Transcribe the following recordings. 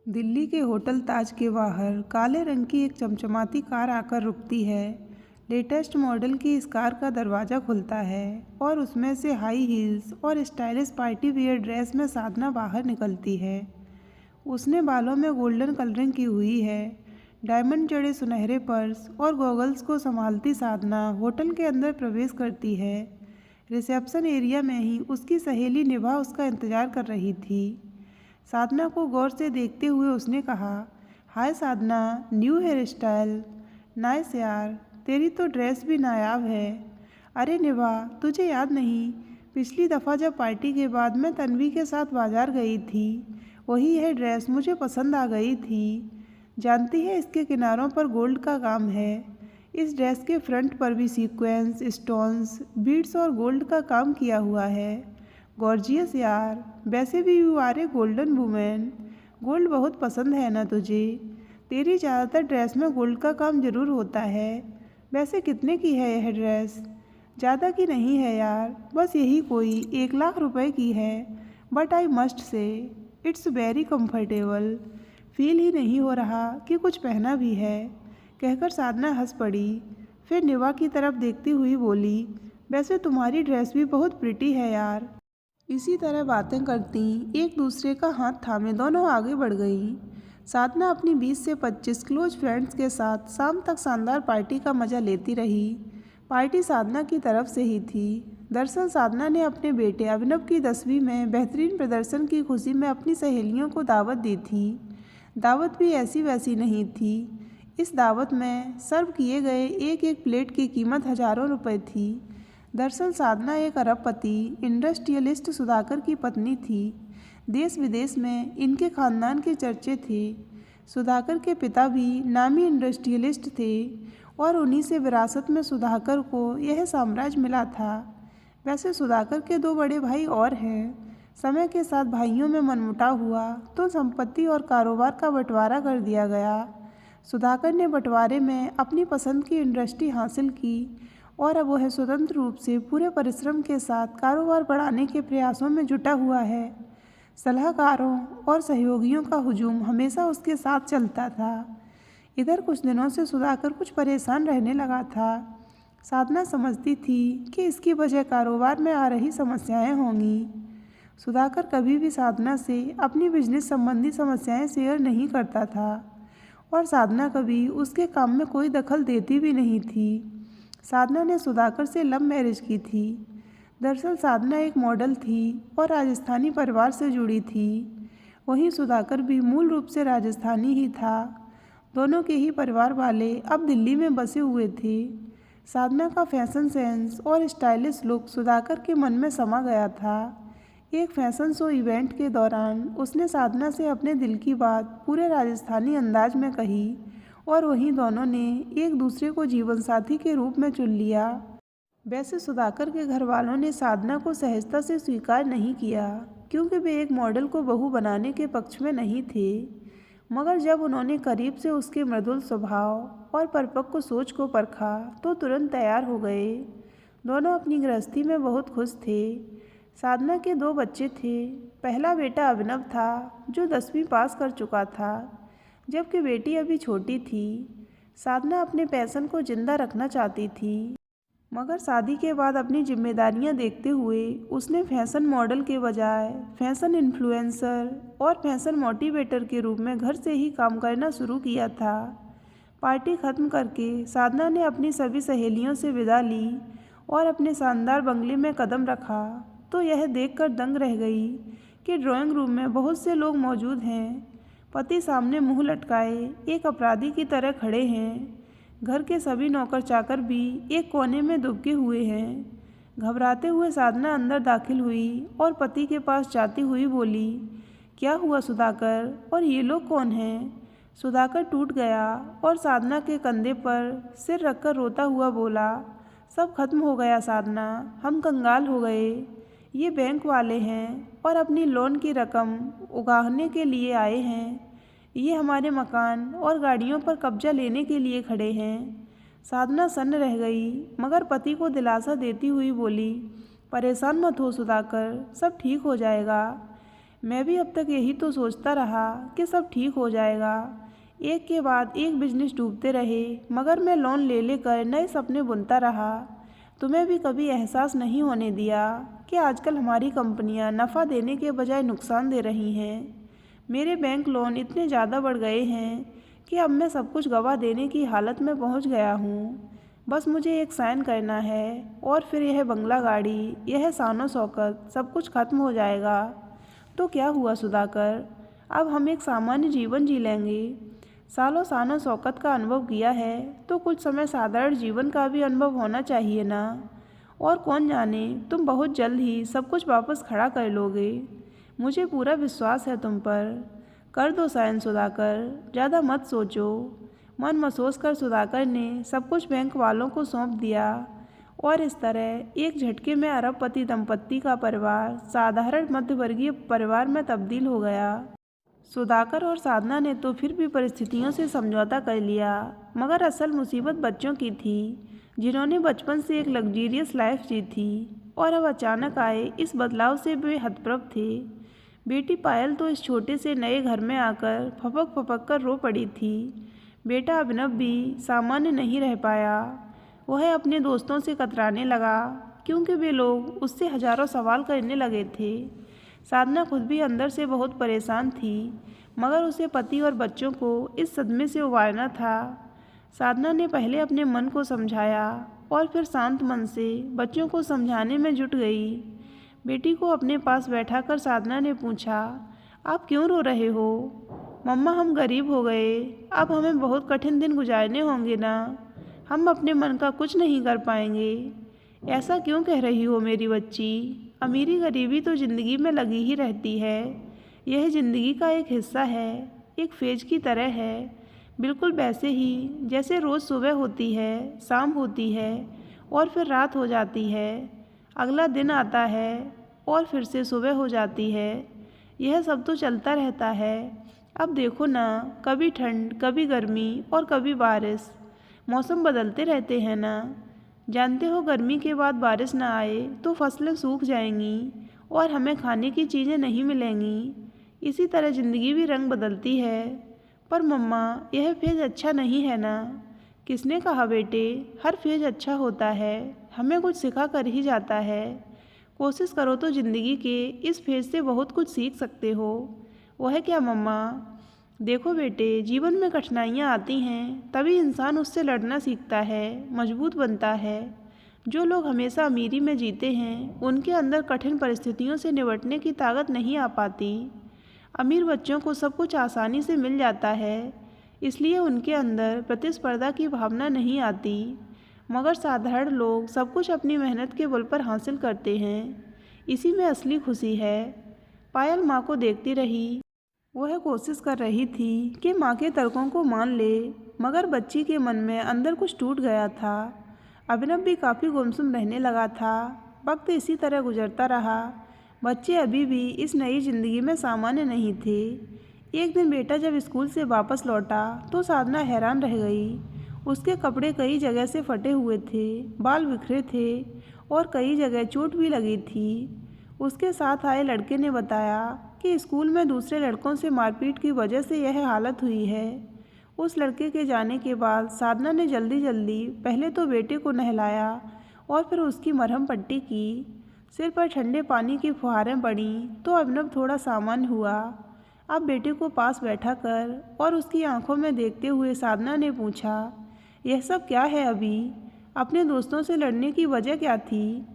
दिल्ली के होटल ताज के बाहर काले रंग की एक चमचमाती कार आकर रुकती है। लेटेस्ट मॉडल की इस कार का दरवाज़ा खुलता है और उसमें से हाई हील्स और स्टाइलिश पार्टी वियर ड्रेस में साधना बाहर निकलती है। उसने बालों में गोल्डन कलरिंग की हुई है। डायमंड जड़े सुनहरे पर्स और गॉगल्स को संभालती साधना होटल के अंदर प्रवेश करती है। रिसेप्शन एरिया में ही उसकी सहेली निभा उसका इंतज़ार कर रही थी। साधना को गौर से देखते हुए उसने कहा, हाय साधना, न्यू हेयर स्टाइल, नाइस यार, तेरी तो ड्रेस भी नायाब है। अरे निभा, तुझे याद नहीं, पिछली दफ़ा जब पार्टी के बाद मैं तन्वी के साथ बाजार गई थी, वही यह ड्रेस मुझे पसंद आ गई थी। जानती है इसके किनारों पर गोल्ड का काम है। इस ड्रेस के फ्रंट पर भी सीक्वेंस, स्टोन्स, बीड्स और गोल्ड का काम किया हुआ है। गॉर्जियस यार, वैसे भी you are a golden women. Gold बहुत पसंद है ना तुझे? तेरी ज़्यादातर ड्रेस में गोल्ड का काम ज़रूर होता है। वैसे कितने की है यह ड्रेस? ज़्यादा की नहीं है यार, बस यही कोई 1 लाख रुपए की है। But I must say it's very comfortable. Feel ही नहीं हो रहा कि कुछ पहना भी है, कहकर साधना हंस पड़ी। फिर निभा की तरफ देखती हुई बोली, वैसे तुम्हारी ड्रेस भी बहुत प्रिटी है यार। इसी तरह बातें करती एक दूसरे का हाथ थामे दोनों आगे बढ़ गईं। साधना अपनी 20 से 25 क्लोज फ्रेंड्स के साथ शाम तक शानदार पार्टी का मज़ा लेती रही। पार्टी साधना की तरफ से ही थी। दरअसल साधना ने अपने बेटे अभिनव की 10वीं में बेहतरीन प्रदर्शन की खुशी में अपनी सहेलियों को दावत दी थी। दावत भी ऐसी वैसी नहीं थी। इस दावत में सर्व किए गए एक एक प्लेट की कीमत हज़ारों रुपए थी। दरअसल साधना एक अरबपति इंडस्ट्रियलिस्ट सुधाकर की पत्नी थी। देश विदेश में इनके खानदान के चर्चे थे। सुधाकर के पिता भी नामी इंडस्ट्रियलिस्ट थे और उन्हीं से विरासत में सुधाकर को यह साम्राज्य मिला था। वैसे सुधाकर के 2 बड़े भाई और हैं। समय के साथ भाइयों में मनमुटाव हुआ तो संपत्ति और कारोबार का बंटवारा कर दिया गया। सुधाकर ने बंटवारे में अपनी पसंद की इंडस्ट्री हासिल की और अब वह स्वतंत्र रूप से पूरे परिश्रम के साथ कारोबार बढ़ाने के प्रयासों में जुटा हुआ है। सलाहकारों और सहयोगियों का हुजूम हमेशा उसके साथ चलता था। इधर कुछ दिनों से सुधाकर कुछ परेशान रहने लगा था। साधना समझती थी कि इसकी वजह कारोबार में आ रही समस्याएं होंगी। सुधाकर कभी भी साधना से अपनी बिजनेस संबंधी समस्याएं शेयर नहीं करता था और साधना कभी उसके काम में कोई दखल देती भी नहीं थी। साधना ने सुधाकर से लव मैरिज की थी। दरअसल साधना एक मॉडल थी और राजस्थानी परिवार से जुड़ी थी। वहीं सुधाकर भी मूल रूप से राजस्थानी ही था। दोनों के ही परिवार वाले अब दिल्ली में बसे हुए थे। साधना का फैशन सेंस और स्टाइलिश लुक सुधाकर के मन में समा गया था। एक फैशन शो इवेंट के दौरान उसने साधना से अपने दिल की बात पूरे राजस्थानी अंदाज में कही और वहीं दोनों ने एक दूसरे को जीवन साथी के रूप में चुन लिया। वैसे सुधाकर के घर वालों ने साधना को सहजता से स्वीकार नहीं किया क्योंकि वे एक मॉडल को बहू बनाने के पक्ष में नहीं थे। मगर जब उन्होंने करीब से उसके मृदुल स्वभाव और परिपक्व सोच को परखा तो तुरंत तैयार हो गए। दोनों अपनी गृहस्थी में बहुत खुश थे। साधना के 2 बच्चे थे। पहला बेटा अभिनव था जो 10वीं पास कर चुका था, जबकि बेटी अभी छोटी थी। साधना अपने पैशन को जिंदा रखना चाहती थी, मगर शादी के बाद अपनी जिम्मेदारियां देखते हुए उसने फैशन मॉडल के बजाय फैशन इन्फ्लुएंसर और फैशन मोटिवेटर के रूप में घर से ही काम करना शुरू किया था। पार्टी खत्म करके साधना ने अपनी सभी सहेलियों से विदा ली और अपने शानदार बंगले में कदम रखा तो यह देखकर दंग रह गई कि ड्राइंग रूम में बहुत से लोग मौजूद हैं। पति सामने मुंह लटकाए एक अपराधी की तरह खड़े हैं। घर के सभी नौकर चाकर भी एक कोने में दुबके हुए हैं। घबराते हुए साधना अंदर दाखिल हुई और पति के पास जाती हुई बोली, क्या हुआ सुधाकर, और ये लोग कौन हैं? सुधाकर टूट गया और साधना के कंधे पर सिर रखकर रोता हुआ बोला, सब खत्म हो गया साधना, हम कंगाल हो गए। ये बैंक वाले हैं और अपनी लोन की रकम उगाहने के लिए आए हैं। ये हमारे मकान और गाड़ियों पर कब्जा लेने के लिए खड़े हैं। साधना सन्न रह गई मगर पति को दिलासा देती हुई बोली, परेशान मत हो सुधाकर, सब ठीक हो जाएगा। मैं भी अब तक यही तो सोचता रहा कि सब ठीक हो जाएगा। एक के बाद एक बिजनेस डूबते रहे, मगर मैं लोन ले लेकर नए सपने बुनता रहा। तुम्हें भी कभी एहसास नहीं होने दिया कि आजकल हमारी कंपनियां नफ़ा देने के बजाय नुकसान दे रही हैं। मेरे बैंक लोन इतने ज़्यादा बढ़ गए हैं कि अब मैं सब कुछ गवा देने की हालत में पहुंच गया हूँ। बस मुझे एक साइन करना है और फिर यह बंगला गाड़ी, यह शानो शौकत सब कुछ खत्म हो जाएगा। तो क्या हुआ सुधाकर, अब हम एक सामान्य जीवन जी लेंगे। सालों शानो शौकत का अनुभव किया है तो कुछ समय साधारण जीवन का भी अनुभव होना चाहिए ना। और कौन जाने तुम बहुत जल्द ही सब कुछ वापस खड़ा कर लोगे। मुझे पूरा विश्वास है तुम पर। कर दो साइन सुधाकर, ज़्यादा मत सोचो। मन महसूस कर सुधाकर ने सब कुछ बैंक वालों को सौंप दिया और इस तरह एक झटके में अरबपति दंपत्ति का परिवार साधारण मध्यवर्गीय परिवार में तब्दील हो गया। सुधाकर और साधना ने तो फिर भी परिस्थितियों से समझौता कर लिया, मगर असल मुसीबत बच्चों की थी, जिन्होंने बचपन से एक लग्जीरियस लाइफ जी थी और अब अचानक आए इस बदलाव से वे हतप्रभ थे। बेटी पायल तो इस छोटे से नए घर में आकर फपक फपक कर रो पड़ी थी। बेटा अभिनव भी सामान्य नहीं रह पाया। वह अपने दोस्तों से कतराने लगा क्योंकि वे लोग उससे हजारों सवाल करने लगे थे। साधना खुद भी अंदर से बहुत परेशान थी, मगर उसे पति और बच्चों को इस सदमे से उबारना था। साधना ने पहले अपने मन को समझाया और फिर शांत मन से बच्चों को समझाने में जुट गई। बेटी को अपने पास बैठाकर साधना ने पूछा, आप क्यों रो रहे हो? मम्मा, हम गरीब हो गए, अब हमें बहुत कठिन दिन गुजारने होंगे ना। हम अपने मन का कुछ नहीं कर पाएंगे। ऐसा क्यों कह रही हो मेरी बच्ची? अमीरी गरीबी तो ज़िंदगी में लगी ही रहती है। यह ज़िंदगी का एक हिस्सा है, एक फेज की तरह है, बिल्कुल वैसे ही जैसे रोज़ सुबह होती है, शाम होती है और फिर रात हो जाती है। अगला दिन आता है और फिर से सुबह हो जाती है। यह सब तो चलता रहता है। अब देखो ना, कभी ठंड, कभी गर्मी और कभी बारिश। मौसम बदलते रहते हैं ना। जानते हो, गर्मी के बाद बारिश ना आए तो फसलें सूख जाएंगी और हमें खाने की चीज़ें नहीं मिलेंगी। इसी तरह ज़िंदगी भी रंग बदलती है। पर मम्मा, यह फेज अच्छा नहीं है ना। किसने कहा बेटे, हर फेज अच्छा होता है, हमें कुछ सिखा कर ही जाता है। कोशिश करो तो ज़िंदगी के इस फेज से बहुत कुछ सीख सकते हो। वह क्या मम्मा? देखो बेटे, जीवन में कठिनाइयाँ आती हैं, तभी इंसान उससे लड़ना सीखता है, मजबूत बनता है। जो लोग हमेशा अमीरी में जीते हैं, उनके अंदर कठिन परिस्थितियों से निपटने की ताकत नहीं आ पाती। अमीर बच्चों को सब कुछ आसानी से मिल जाता है, इसलिए उनके अंदर प्रतिस्पर्धा की भावना नहीं आती। मगर साधारण लोग सब कुछ अपनी मेहनत के बल पर हासिल करते हैं। इसी में असली खुशी है। पायल माँ को देखती रही। वह कोशिश कर रही थी कि माँ के तर्कों को मान ले, मगर बच्ची के मन में अंदर कुछ टूट गया था। अभिनव भी काफ़ी गुमसुम रहने लगा था। वक्त इसी तरह गुजरता रहा। बच्चे अभी भी इस नई ज़िंदगी में सामान्य नहीं थे। एक दिन बेटा जब स्कूल से वापस लौटा तो साधना हैरान रह गई। उसके कपड़े कई जगह से फटे हुए थे, बाल बिखरे थे और कई जगह चोट भी लगी थी। उसके साथ आए लड़के ने बताया कि स्कूल में दूसरे लड़कों से मारपीट की वजह से यह हालत हुई है। उस लड़के के जाने के बाद साधना ने जल्दी जल्दी पहले तो बेटे को नहलाया और फिर उसकी मरहम पट्टी की। सिर पर ठंडे पानी की फुहारें पड़ीं तो अभिनव थोड़ा सामान्य हुआ। अब बेटे को पास बैठा कर और उसकी आंखों में देखते हुए साधना ने पूछा, यह सब क्या है अभी? अपने दोस्तों से लड़ने की वजह क्या थी?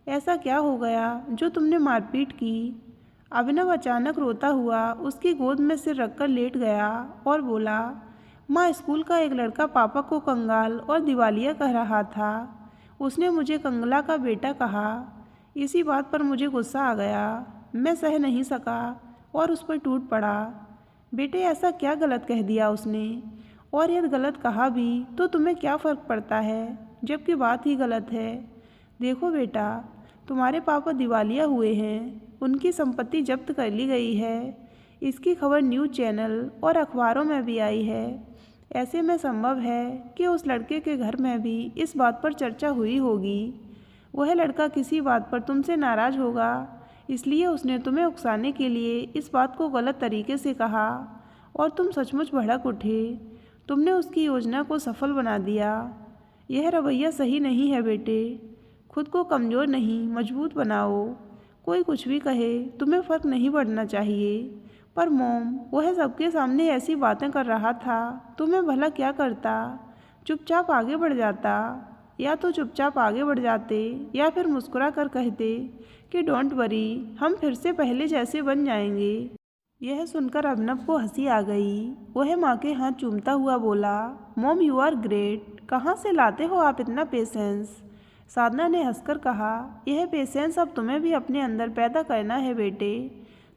ऐसा क्या हो गया जो तुमने मारपीट की? अभिनव अचानक रोता हुआ उसकी गोद में सिर रखकर लेट गया और बोला, माँ, स्कूल का एक लड़का पापा को कंगाल और दिवालिया कह रहा था। उसने मुझे कंगला का बेटा कहा। इसी बात पर मुझे गुस्सा आ गया। मैं सह नहीं सका और उस पर टूट पड़ा। बेटे, ऐसा क्या गलत कह दिया उसने? और यदि गलत कहा भी तो तुम्हें क्या फ़र्क पड़ता है, जबकि बात ही गलत है। देखो बेटा, तुम्हारे पापा दिवालिया हुए हैं, उनकी संपत्ति जब्त कर ली गई है। इसकी खबर न्यूज़ चैनल और अखबारों में भी आई है। ऐसे में संभव है कि उस लड़के के घर में भी इस बात पर चर्चा हुई होगी। वह लड़का किसी बात पर तुमसे नाराज़ होगा इसलिए उसने तुम्हें उकसाने के लिए इस बात को गलत तरीके से कहा और तुम सचमुच भड़क उठे। तुमने उसकी योजना को सफल बना दिया। यह रवैया सही नहीं है बेटे। खुद को कमज़ोर नहीं, मजबूत बनाओ। कोई कुछ भी कहे, तुम्हें फ़र्क नहीं पड़ना चाहिए। पर मॉम, वह सबके सामने ऐसी बातें कर रहा था, तुम्हें भला क्या करता? चुपचाप आगे बढ़ जाता। या तो चुपचाप आगे बढ़ जाते या फिर मुस्कुरा कर कहते कि डोंट वरी, हम फिर से पहले जैसे बन जाएंगे। यह सुनकर अभिनव को हंसी आ गई। वह माँ के हाथ चूमता हुआ बोला, मॉम यू आर ग्रेट। कहाँ से लाते हो आप इतना पेशेंस? साधना ने हंसकर कहा, यह पेशेंस अब तुम्हें भी अपने अंदर पैदा करना है बेटे,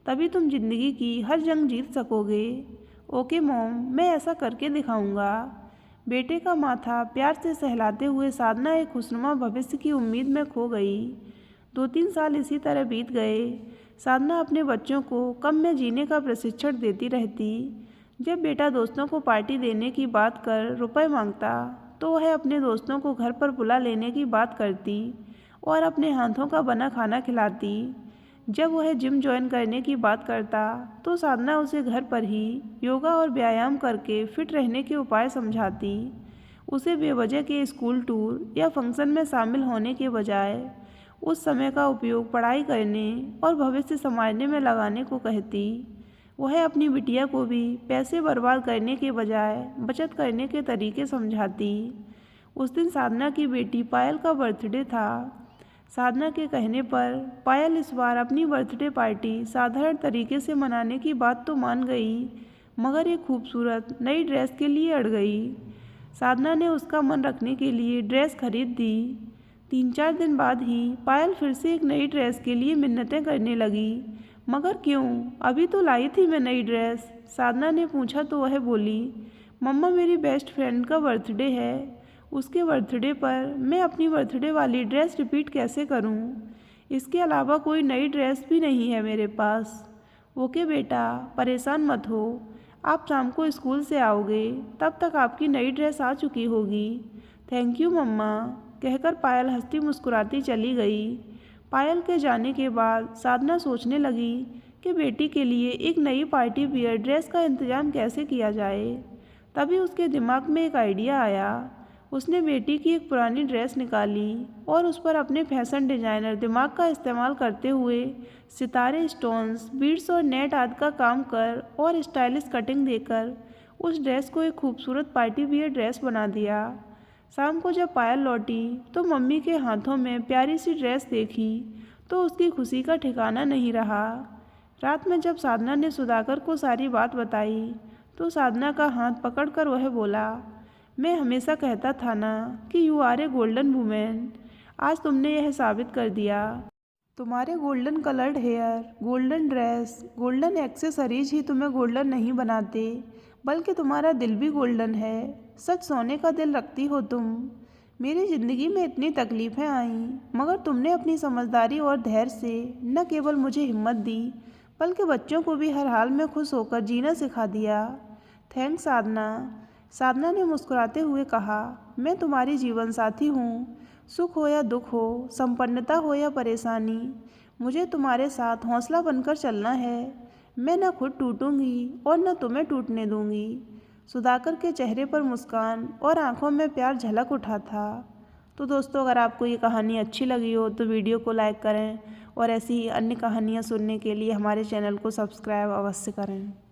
तभी तुम जिंदगी की हर जंग जीत सकोगे। ओके मॉम, मैं ऐसा करके दिखाऊंगा। बेटे का माथा प्यार से सहलाते हुए साधना एक खुशनुमा भविष्य की उम्मीद में खो गई। 2-3 साल इसी तरह बीत गए। साधना अपने बच्चों को कम में जीने का प्रशिक्षण देती रहती। जब बेटा दोस्तों को पार्टी देने की बात कर रुपए मांगता तो वह अपने दोस्तों को घर पर बुला लेने की बात करती और अपने हाथों का बना खाना खिलाती। जब वह जिम ज्वाइन करने की बात करता तो साधना उसे घर पर ही योगा और व्यायाम करके फिट रहने के उपाय समझाती। उसे बेवजह के स्कूल टूर या फंक्शन में शामिल होने के बजाय उस समय का उपयोग पढ़ाई करने और भविष्य संवारने में लगाने को कहती। वह अपनी बिटिया को भी पैसे बर्बाद करने के बजाय बचत करने के तरीके समझाती। उस दिन साधना की बेटी पायल का बर्थडे था। साधना के कहने पर पायल इस बार अपनी बर्थडे पार्टी साधारण तरीके से मनाने की बात तो मान गई, मगर एक खूबसूरत नई ड्रेस के लिए अड़ गई। साधना ने उसका मन रखने के लिए ड्रेस खरीद दी। 3-4 दिन बाद ही पायल फिर से एक नई ड्रेस के लिए मिन्नतें करने लगी। मगर क्यों? अभी तो लाई थी मैं नई ड्रेस। साधना ने पूछा तो वह बोली, मम्मा मेरी बेस्ट फ्रेंड का बर्थडे है, उसके बर्थडे पर मैं अपनी बर्थडे वाली ड्रेस रिपीट कैसे करूं? इसके अलावा कोई नई ड्रेस भी नहीं है मेरे पास। ओके बेटा, परेशान मत हो, आप शाम को स्कूल से आओगे, तब तक आपकी नई ड्रेस आ चुकी होगी। थैंक यू मम्मा, कहकर पायल हंसती मुस्कुराती चली गई। पायल के जाने के बाद साधना सोचने लगी कि बेटी के लिए एक नई पार्टी वियर ड्रेस का इंतज़ाम कैसे किया जाए। तभी उसके दिमाग में एक आइडिया आया। उसने बेटी की एक पुरानी ड्रेस निकाली और उस पर अपने फैशन डिजाइनर दिमाग का इस्तेमाल करते हुए सितारे, स्टोन्स, बीड्स और नेट आदि का काम कर और स्टाइलिश कटिंग देकर उस ड्रेस को एक खूबसूरत पार्टी वियर ड्रेस बना दिया। शाम को जब पायल लौटी तो मम्मी के हाथों में प्यारी सी ड्रेस देखी तो उसकी खुशी का ठिकाना नहीं रहा। रात में जब साधना ने सुधाकर को सारी बात बताई तो साधना का हाथ पकड़कर वह बोला, मैं हमेशा कहता था ना कि you are a golden women. आज तुमने यह साबित कर दिया। तुम्हारे golden coloured hair, golden dress, golden accessories ही तुम्हें गोल्डन नहीं बनाते, बल्कि तुम्हारा दिल भी गोल्डन है। सच सोने का दिल रखती हो तुम। मेरी ज़िंदगी में इतनी तकलीफ़ें आईं, मगर तुमने अपनी समझदारी और धैर्य से न केवल मुझे हिम्मत दी, बल्कि बच्चों को भी हर हाल में खुश होकर जीना सिखा दिया। थैंक्स साधना। साधना ने मुस्कुराते हुए कहा, मैं तुम्हारी जीवन साथी हूँ। सुख हो या दुख हो, संपन्नता हो या परेशानी, मुझे तुम्हारे साथ हौसला बनकर चलना है। मैं न खुद टूटूंगी और न तुम्हें टूटने दूंगी। सुधाकर के चेहरे पर मुस्कान और आंखों में प्यार झलक उठा था। तो दोस्तों, अगर आपको ये कहानी अच्छी लगी हो तो वीडियो को लाइक करें और ऐसी ही अन्य कहानियाँ सुनने के लिए हमारे चैनल को सब्सक्राइब अवश्य करें।